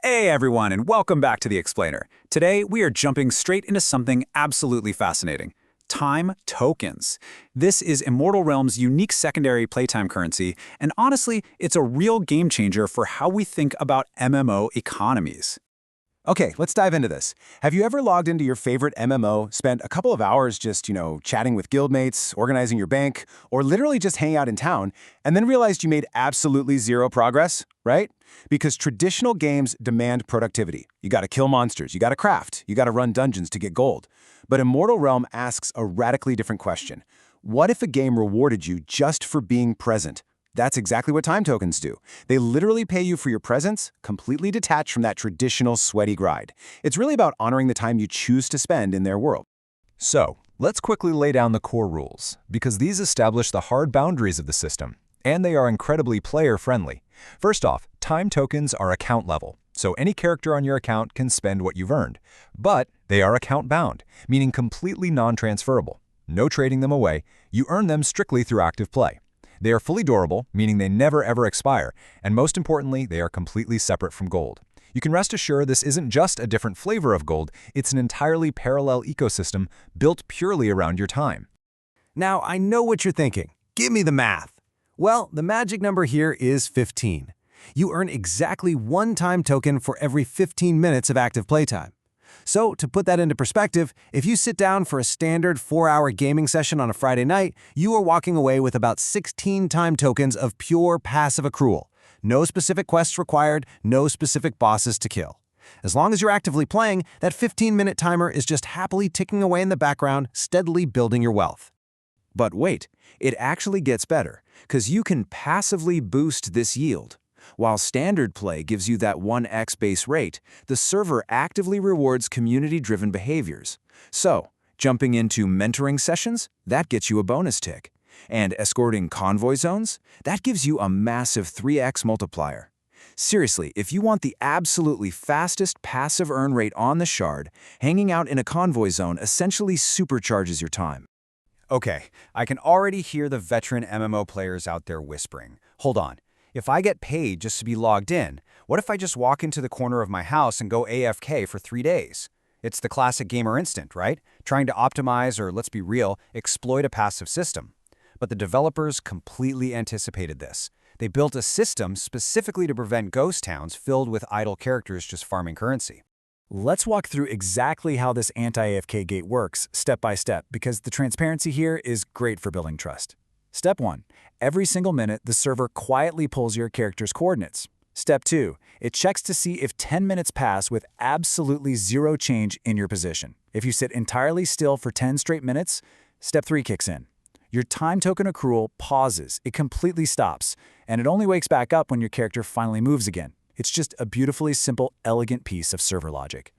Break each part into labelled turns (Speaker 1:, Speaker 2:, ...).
Speaker 1: Hey everyone, and welcome back to The Explainer. Today, we are jumping straight into something absolutely fascinating. Time tokens. This is Immortal Realm's unique secondary playtime currency, and honestly, it's a real game changer for how we think about MMO economies.
Speaker 2: Okay, let's dive into this. Have you ever logged into your favorite MMO, spent a couple of hours just, chatting with guildmates, organizing your bank, or literally just hanging out in town, and then realized you made absolutely zero progress, right? Because traditional games demand productivity. You gotta kill monsters, you gotta craft, you gotta run dungeons to get gold. But Immortal Realm asks a radically different question. What if a game rewarded you just for being present? That's exactly what time tokens do. They literally pay you for your presence, completely detached from that traditional sweaty grind. It's really about honoring the time you choose to spend in their world.
Speaker 3: So, let's quickly lay down the core rules, because these establish the hard boundaries of the system, and they are incredibly player-friendly. First off, time tokens are account level, so any character on your account can spend what you've earned. But they are account-bound, meaning completely non-transferable. No trading them away, you earn them strictly through active play. They are fully durable, meaning they never ever expire, and most importantly, they are completely separate from gold. You can rest assured this isn't just a different flavor of gold, it's an entirely parallel ecosystem built purely around your time.
Speaker 2: Now, I know what you're thinking. Give me the math. Well, the magic number here is 15. You earn exactly one time token for every 15 minutes of active playtime. So, to put that into perspective, if you sit down for a standard 4-hour gaming session on a Friday night, you are walking away with about 16 time tokens of pure passive accrual. No specific quests required, no specific bosses to kill. As long as you're actively playing, that 15-minute timer is just happily ticking away in the background, steadily building your wealth. But wait, it actually gets better, because you can passively boost this yield. While standard play gives you that 1x base rate, the server actively rewards community-driven behaviors. So, jumping into mentoring sessions, that gets you a bonus tick. And escorting convoy zones, that gives you a massive 3x multiplier. Seriously, if you want the absolutely fastest passive earn rate on the shard, hanging out in a convoy zone essentially supercharges your time.
Speaker 1: Okay, I can already hear the veteran MMO players out there whispering, hold on. If I get paid just to be logged in, what if I just walk into the corner of my house and go AFK for 3 days? It's the classic gamer instinct, right? Trying to optimize or, let's be real, exploit a passive system. But the developers completely anticipated this. They built a system specifically to prevent ghost towns filled with idle characters just farming currency. Let's walk through exactly how this anti-AFK gate works, step by step, because the transparency here is great for building trust. Step 1. Every single minute, the server quietly pulls your character's coordinates. Step 2. It checks to see if 10 minutes pass with absolutely zero change in your position. If you sit entirely still for 10 straight minutes, Step 3 kicks in. Your time token accrual pauses, it completely stops, and it only wakes back up when your character finally moves again. It's just a beautifully simple, elegant piece of server logic.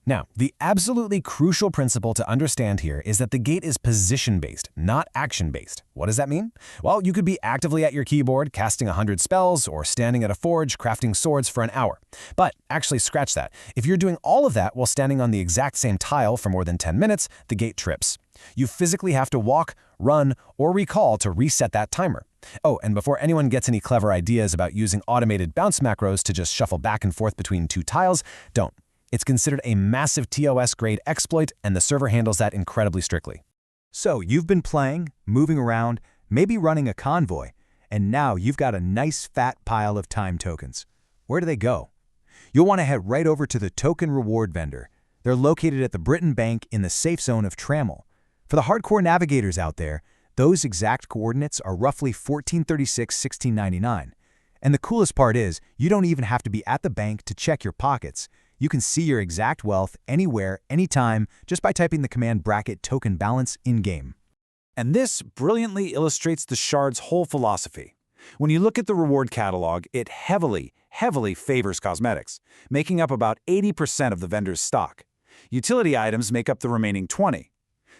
Speaker 2: Now, the absolutely crucial principle to understand here is that the gate is position-based, not action-based. What does that mean? Well, you could be actively at your keyboard, casting 100 spells, or standing at a forge, crafting swords for an hour. But actually, scratch that. If you're doing all of that while standing on the exact same tile for more than 10 minutes, the gate trips. You physically have to walk, run, or recall to reset that timer. Oh, and before anyone gets any clever ideas about using automated bounce macros to just shuffle back and forth between two tiles, don't. It's considered a massive TOS-grade exploit, and the server handles that incredibly strictly.
Speaker 1: So you've been playing, moving around, maybe running a convoy, and now you've got a nice fat pile of time tokens. Where do they go? You'll want to head right over to the token reward vendor. They're located at the Britain Bank in the safe zone of Trammel. For the hardcore navigators out there, those exact coordinates are roughly 1436-1699. And the coolest part is, you don't even have to be at the bank to check your pockets. You can see your exact wealth anywhere, anytime, just by typing the command bracket token balance in-game. And this brilliantly illustrates the shard's whole philosophy. When you look at the reward catalog, it heavily favors cosmetics, making up about 80% of the vendor's stock. Utility items make up the remaining 20%.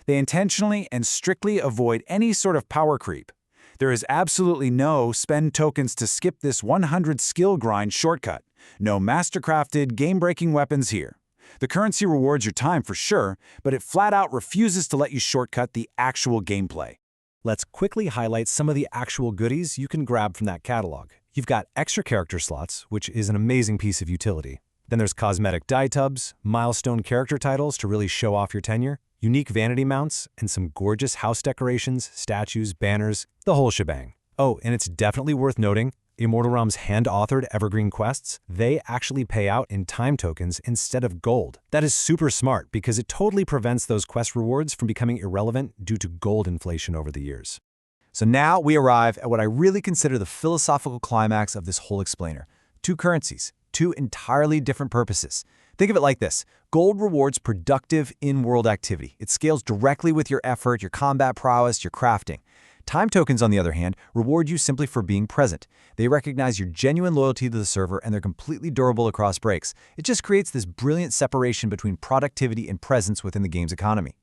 Speaker 1: They intentionally and strictly avoid any sort of power creep. There is absolutely no spend tokens to skip this 100 skill grind shortcut. No mastercrafted, game-breaking weapons here. The currency rewards your time for sure, but it flat out refuses to let you shortcut the actual gameplay. Let's quickly highlight some of the actual goodies you can grab from that catalog. You've got extra character slots, which is an amazing piece of utility.
Speaker 2: Then there's cosmetic dye tubs, milestone character titles to really show off your tenure, unique vanity mounts, and some gorgeous house decorations, statues, banners, the whole shebang. Oh, and it's definitely worth noting, Immortal Realm's hand-authored evergreen quests, they actually pay out in time tokens instead of gold. That is super smart because it totally prevents those quest rewards from becoming irrelevant due to gold inflation over the years.
Speaker 3: So now we arrive at what I really consider the philosophical climax of this whole explainer. Two currencies, two entirely different purposes. Think of it like this. Gold rewards productive in-world activity. It scales directly with your effort, your combat prowess, your crafting. Time tokens, on the other hand, reward you simply for being present. They recognize your genuine loyalty to the server, and they're completely durable across breaks. It just creates this brilliant separation between productivity and presence within the game's economy.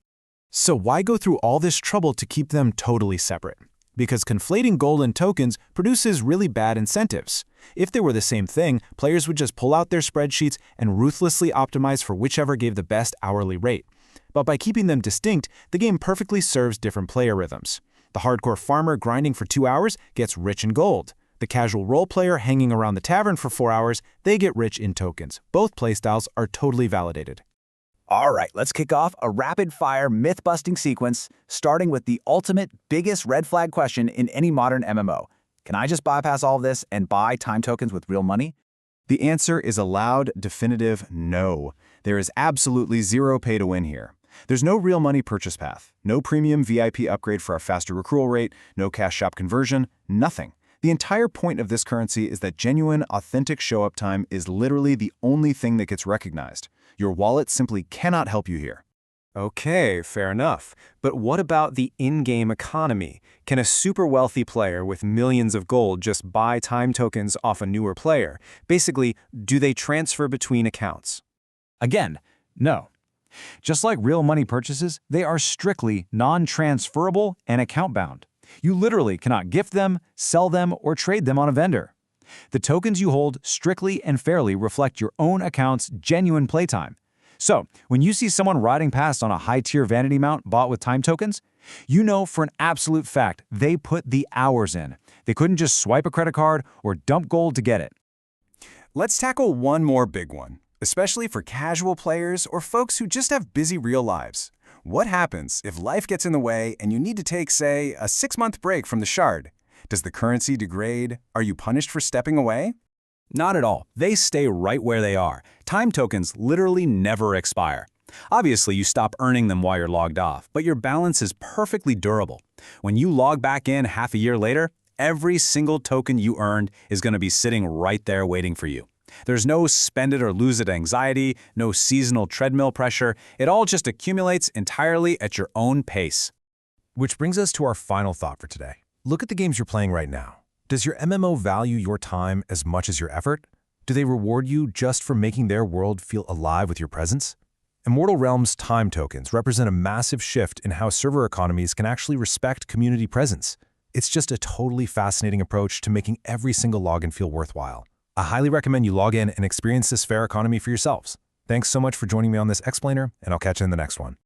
Speaker 4: So why go through all this trouble to keep them totally separate? Because conflating gold and tokens produces really bad incentives. If they were the same thing, players would just pull out their spreadsheets and ruthlessly optimize for whichever gave the best hourly rate. But by keeping them distinct, the game perfectly serves different player rhythms. The hardcore farmer grinding for 2 hours gets rich in gold. The casual role player hanging around the tavern for 4 hours, they get rich in tokens. Both playstyles are totally validated.
Speaker 5: All right, let's kick off a rapid-fire myth-busting sequence, starting with the ultimate, biggest red flag question in any modern MMO. Can I just bypass all of this and buy time tokens with real money?
Speaker 3: The answer is a loud, definitive no. There is absolutely zero pay to win here. There's no real money purchase path, no premium VIP upgrade for a faster accrual rate, no cash shop conversion, nothing. The entire point of this currency is that genuine, authentic show-up time is literally the only thing that gets recognized. Your wallet simply cannot help you here.
Speaker 2: Okay, fair enough. But what about the in-game economy? Can a super wealthy player with millions of gold just buy time tokens off a newer player? Basically, do they transfer between accounts?
Speaker 5: Again, no. Just like real money purchases, they are strictly non-transferable and account-bound. You literally cannot gift them, sell them, or trade them on a vendor. The tokens you hold strictly and fairly reflect your own account's genuine playtime. So, when you see someone riding past on a high-tier vanity mount bought with time tokens, you know for an absolute fact they put the hours in. They couldn't just swipe a credit card or dump gold to get it.
Speaker 1: Let's tackle one more big one, especially for casual players or folks who just have busy real lives. What happens if life gets in the way and you need to take, say, a 6-month break from the shard? Does the currency degrade? Are you punished for stepping away?
Speaker 5: Not at all. They stay right where they are. Time tokens literally never expire. Obviously, you stop earning them while you're logged off, but your balance is perfectly durable. When you log back in half a year later, every single token you earned is going to be sitting right there waiting for you. There's no spend it or lose it anxiety, no seasonal treadmill pressure. It all just accumulates entirely at your own pace.
Speaker 3: Which brings us to our final thought for today. Look at the games you're playing right now. Does your MMO value your time as much as your effort? Do they reward you just for making their world feel alive with your presence? Immortal Realm's time tokens represent a massive shift in how server economies can actually respect community presence. It's just a totally fascinating approach to making every single login feel worthwhile. I highly recommend you log in and experience this fair economy for yourselves. Thanks so much for joining me on this explainer, and I'll catch you in the next one.